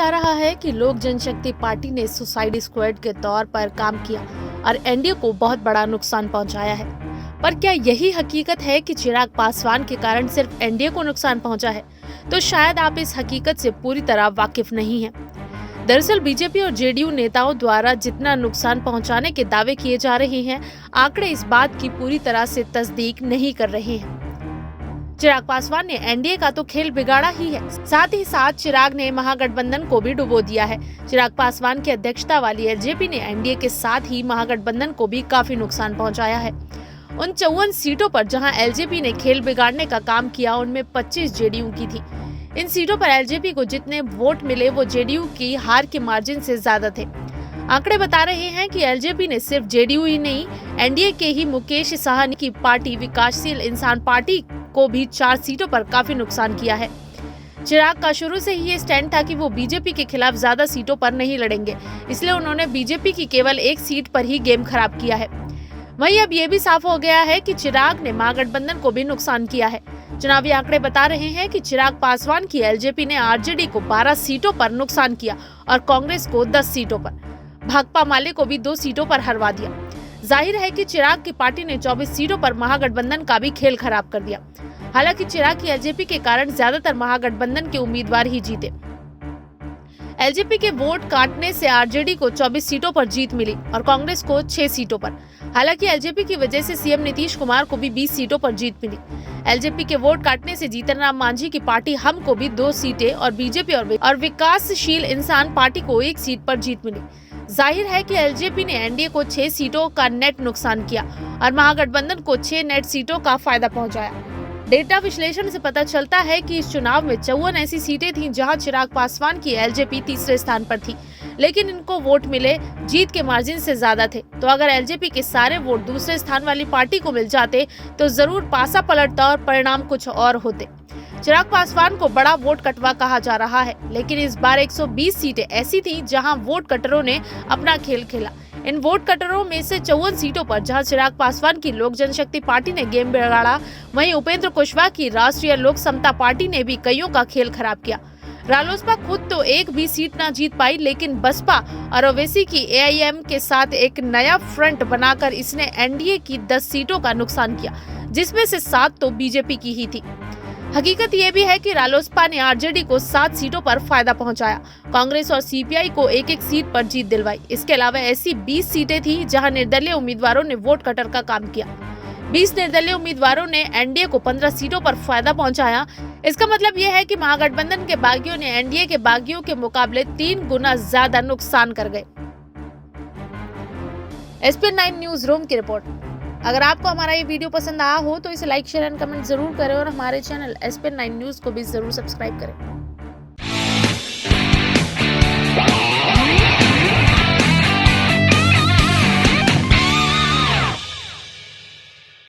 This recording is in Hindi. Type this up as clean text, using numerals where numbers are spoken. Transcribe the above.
जा रहा है कि लोक जनशक्ति पार्टी ने सुसाइड स्क्वाड के तौर पर काम किया और एनडीए को बहुत बड़ा नुकसान पहुंचाया है। पर क्या यही हकीकत है कि चिराग पासवान के कारण सिर्फ एनडीए को नुकसान पहुंचा है? तो शायद आप इस हकीकत से पूरी तरह वाकिफ नहीं हैं। दरअसल बीजेपी और जेडीयू नेताओं द्वारा जितना नुकसान पहुंचाने के दावे किए जा रहे हैं, आंकड़े इस बात की पूरी तरह से तस्दीक नहीं कर रहे हैं। चिराग पासवान ने एनडीए का तो खेल बिगाड़ा ही है, साथ ही साथ चिराग ने महागठबंधन को भी डुबो दिया है। चिराग पासवान की अध्यक्षता वाली एलजेपी ने एनडीए के साथ ही महागठबंधन को भी काफी नुकसान पहुंचाया है। उन 54 सीटों पर जहां एलजेपी ने खेल बिगाड़ने का काम किया, उनमें 25 जेडीयू की थी। इन सीटों पर एलजेपी को जितने वोट मिले वो जेडीयू की हार के मार्जिन से ज्यादा थे। आंकड़े बता रहे हैं कि एलजेपी ने सिर्फ जेडीयू ही नहीं, एनडीए के ही मुकेश साहनी की पार्टी विकासशील इंसान पार्टी को भी 4 सीटों पर काफी नुकसान किया है। चिराग का शुरू से ही ये स्टैंड था कि वो बीजेपी के खिलाफ ज्यादा सीटों पर नहीं लड़ेंगे, इसलिए उन्होंने बीजेपी की केवल एक सीट पर ही गेम खराब किया है। वहीं अब ये भी साफ हो गया है कि चिराग ने महागठबंधन को भी नुकसान किया है। चुनावी आंकड़े बता रहे हैं कि चिराग पासवान की एलजेपी ने आरजेडी को 12 सीटों पर नुकसान किया और कांग्रेस को 10 सीटों पर, भाकपा माले को भी 2 सीटों पर हरवा दिया। जाहिर है कि चिराग की पार्टी ने 24 सीटों पर महागठबंधन का भी खेल खराब कर दिया। हालांकि चिराग की एलजेपी के कारण ज्यादातर महागठबंधन के उम्मीदवार ही जीते। एलजेपी के वोट काटने से आरजेडी को 24 सीटों पर जीत मिली और कांग्रेस को 6 सीटों पर। हालांकि एलजेपी की वजह से सीएम नीतीश कुमार को भी 20 सीटों पर जीत मिली। एलजेपी के वोट काटने से जीतन राम मांझी की पार्टी हम को भी 2 सीटें और बीजेपी और विकासशील इंसान पार्टी को 1 सीट पर जीत मिली। जाहिर है कि एलजेपी ने एनडीए को 6 सीटों का नेट नुकसान किया और महागठबंधन को 6 नेट सीटों का फायदा पहुंचाया। डेटा विश्लेषण से पता चलता है कि इस चुनाव में 54 ऐसी सीटें थीं जहां चिराग पासवान की एलजेपी तीसरे स्थान पर थी, लेकिन इनको वोट मिले जीत के मार्जिन से ज्यादा थे। तो अगर एलजेपी के सारे वोट दूसरे स्थान वाली पार्टी को मिल जाते तो जरूर पासा पलटता और परिणाम कुछ और होते। चिराग पासवान को बड़ा वोट कटवा कहा जा रहा है, लेकिन इस बार 120 सीटें ऐसी थी जहां वोट कटरों ने अपना खेल खेला। इन वोट कटरों में से 54 सीटों पर जहां चिराग पासवान की लोक जनशक्ति पार्टी ने गेम बिगाड़ा, वहीं उपेंद्र कुशवाहा की राष्ट्रीय लोक समता पार्टी ने भी कईयों का खेल खराब किया। रालोसपा खुद तो एक भी सीट ना जीत पाई, लेकिन बसपा और ओवैसी की एआईएम के साथ एक नया फ्रंट बनाकर इसने एनडीए की 10 सीटों का नुकसान किया, जिसमें से 7 तो बीजेपी की ही थी। हकीकत ये भी है कि रालोसपा ने आरजेडी को 7 सीटों पर फायदा पहुंचाया। कांग्रेस और सीपीआई को 1-1 सीट पर जीत दिलवाई। इसके अलावा ऐसी 20 सीटें थी जहां निर्दलीय उम्मीदवारों ने वोट कटर का काम किया। 20 निर्दलीय उम्मीदवारों ने एनडीए को 15 सीटों पर फायदा पहुंचाया। इसका मतलब यह है कि महागठबंधन के बागियों ने एनडीए के बागियों के मुकाबले 3 गुना ज्यादा नुकसान कर गए। एसपी 9 न्यूज रूम की रिपोर्ट। अगर आपको हमारा ये वीडियो पसंद आया हो तो इसे लाइक, शेयर एंड कमेंट जरूर करें और हमारे चैनल एसपी 9 न्यूज को भी जरूर सब्सक्राइब करें।